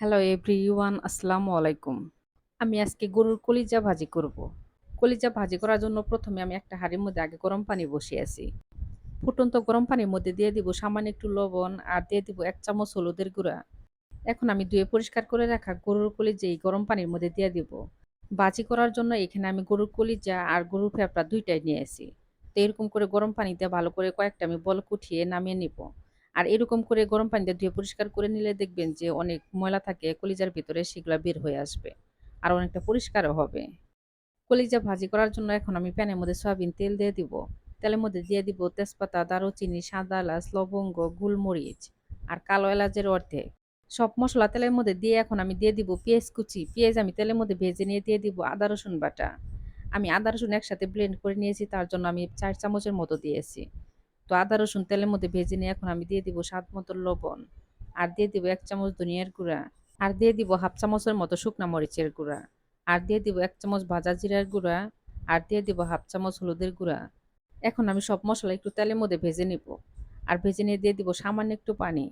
Hello everyone, আসসালামু আলাইকুম। আমি আজকে গরুর কলিজা ভাজি করব। কলিজা ভাজি করার জন্য প্রথমে আমি একটা হাঁড়ির মধ্যে আগে গরম পানি বসিয়েছি। ফুটন্ত গরম পানির মধ্যে দিয়ে দিব সামান্য একটু লবণ আর দিয়ে দিব ১ চামচ হলুদের গুঁড়া। এখন আমি ধুয়ে পরিষ্কার করে রাখা গরুর কলিজা এই গরম পানির মধ্যে দিয়ে দিব। ভাজি করার জন্য এখানে আমি গরুর কলিজা আর গরুর ফেফড়া ২ টাই নিয়েছি। তো এরকম করে গরম পানিতে ভালো করে কয়েকটা আমি বলক উঠিয়ে নামিয়ে নিব। আর এরকম করে গরম পানিতে ধুয়ে পরিষ্কার করে নিলে দেখবেন যে অনেক ময়লা থাকে কলিজার ভিতরে, সেগুলা বের হয়ে আসবে। আর অনেকটা পরিষ্কারও হবে। কলিজা ভাজি করার জন্য এখন আমি প্যানের মধ্যে সয়াবিন তেল দিয়ে দিব। তেলের মধ্যে দিয়ে দিব তেজপাতা, দারুচিনি, সাদা এলাচ, লবঙ্গ, গোলমরিচ আর কালো এলাচের অর্ধেক। সব মসলা তেলের মধ্যে দিয়ে এখন আমি দিয়ে দিব পেঁয়াজ কুচি। পেঁয়াজ আমি তেলের মধ্যে ভেজে নিয়ে দিয়ে দিব আদা রসুন বাটা। আমি আদা রসুন একসাথে ব্লেন্ড করে নিয়েছি, তার জন্য আমি ৪ চামচের মতো দিয়েছি। তো আদা রসুন তেলের মধ্যে ভেজে নিয়ে এখন আমি দিয়ে দিব স্বাদ মতো লবণ। আর দিয়ে দিব ১ চামচ ধনিয়ার গুঁড়া। আর দিয়ে দিব ১/২ চামচের মতো শুকনা মরিচের গুঁড়া। আর দিয়ে দিব ১ চামচ ভাজা জিরার গুঁড়া। আর দিয়ে দিব ১/২ চামচ হলুদের গুঁড়া। এখন আমি সব মসলা একটু তেলের মধ্যে ভেজে নিব। আর ভেজে নিয়ে দিয়ে দিব সামান্য একটু পানি।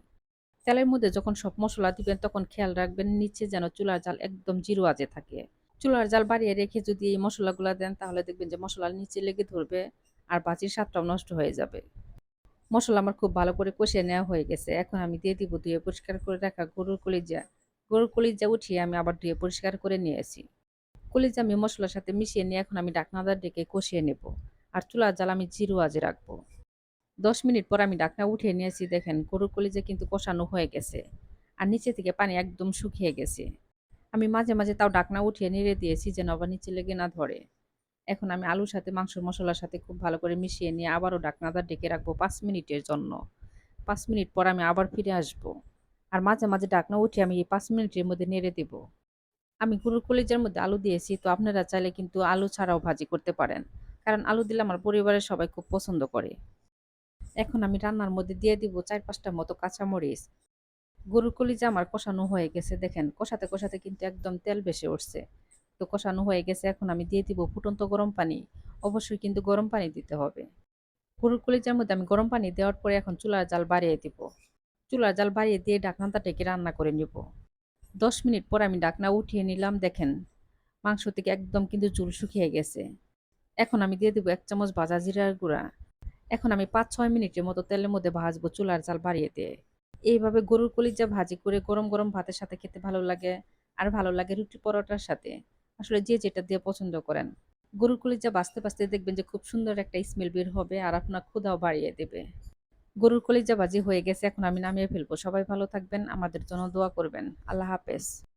তেলের মধ্যে যখন সব মসলা দিবেন তখন খেয়াল রাখবেন নিচে যেন চুলার জাল একদম জিরো আঁচে থাকে। চুলার জাল বাড়িয়ে রেখে যদি এই মসলাগুলা দেন তাহলে দেখবেন যে মসলার নিচে লেগে ধরবে আর ভাজির স্বাদটাও নষ্ট হয়ে যাবে। মসলা আমার খুব ভালো করে কষিয়ে নেওয়া হয়ে গেছে। এখন আমি দিয়ে দিব ধুয়ে পরিষ্কার করে রাখা গরুর কলিজা। গরুর কলিজা উঠিয়ে আমি আবার ধুয়ে পরিষ্কার করে নিয়েছি। কলিজা আমি মসলার সাথে মিশিয়ে নিয়ে এখন আমি ঢাকনাটা ডেকে কষিয়ে নেব। আর চুলার জাল আমি জিরো আঁচে রাখবো। ১০ মিনিট পর আমি ঢাকনা উঠিয়ে নিয়েছি, দেখেন গরুর কলিজা কিন্তু কষানো হয়ে গেছে। আর নিচে থেকে পানি একদম শুকিয়ে গেছে। আমি মাঝে, মাঝে তাও ঢাকনা উঠিয়ে নেড়ে দিয়েছি যেন আবার নিচে লেগে না ধরে। এখন আমি আলুর সাথে মাংসের মসলার সাথে খুব ভালো করে মিশিয়ে নিয়ে আবারও ঢাকনাটা ঢেকে রাখবো ৫ মিনিটের জন্য। ৫ মিনিট পর আমি আবার ফিরে আসবো। আর মাঝে, মাঝে ঢাকনা উঠিয়ে আমি এই ৫ মিনিটের মধ্যে নেড়ে দিব। আমি গরুর কলিজার মধ্যে আলু দিয়েছি, তো আপনারা চাইলে কিন্তু আলু ছাড়াও ভাজি করতে পারেন। কারণ আলু দিলে আমার পরিবারের সবাই খুব পছন্দ করে। এখন আমি রান্নার মধ্যে দিয়ে দিব ৪-৫ টা মতো কাঁচামরিচ। গরুর কলিজা আমার কষানো হয়ে গেছে, দেখেন কষাতে, কষাতে কিন্তু একদম তেল ভেসে উঠছে। তো কষানো হয়ে গেছে, এখন আমি দিয়ে দিব ফুটন্ত গরম পানি। অবশ্যই কিন্তু গরম পানি দিতে হবে। গরুর কলিজার মধ্যে আমি গরম পানি দেওয়ার পরে এখন চুলার জাল বাড়িয়ে দিব। চুলার জাল বাড়িয়ে দিয়ে ঢাকনাটা ঢেকে রান্না করে নিব। ১০ মিনিট পর আমি ঢাকনা উঠিয়ে নিলাম, দেখেন মাংস থেকে একদম কিন্তু ঝোল শুকিয়ে গেছে। এখন আমি দিয়ে দিব ১ চামচ ভাজা জিরার গুঁড়া। এখন আমি ৫-৬ মিনিটের মতো তেলের মধ্যে ভাজবো চুলার জাল বাড়িয়ে দিয়ে। এইভাবে গরুর কলিজা ভাজি করে গরম, গরম ভাতের সাথে খেতে ভালো লাগে। আর ভালো লাগে রুটি পরোটার সাথে। আসলে যে যেটা দিয়ে পছন্দ করেন। গরুর কলিজা ভাজতে, ভাজতে দেখবেন যে খুব সুন্দর একটা স্মেল বের হবে আর আপনার ক্ষুধাও বাড়িয়ে দেবে। গরুর কলিজা ভাজি হয়ে গেছে, এখন আমি নামিয়ে ফেলবো। সবাই ভালো থাকবেন, আমাদের জন্য দোয়া করবেন। আল্লাহ হাফেজ।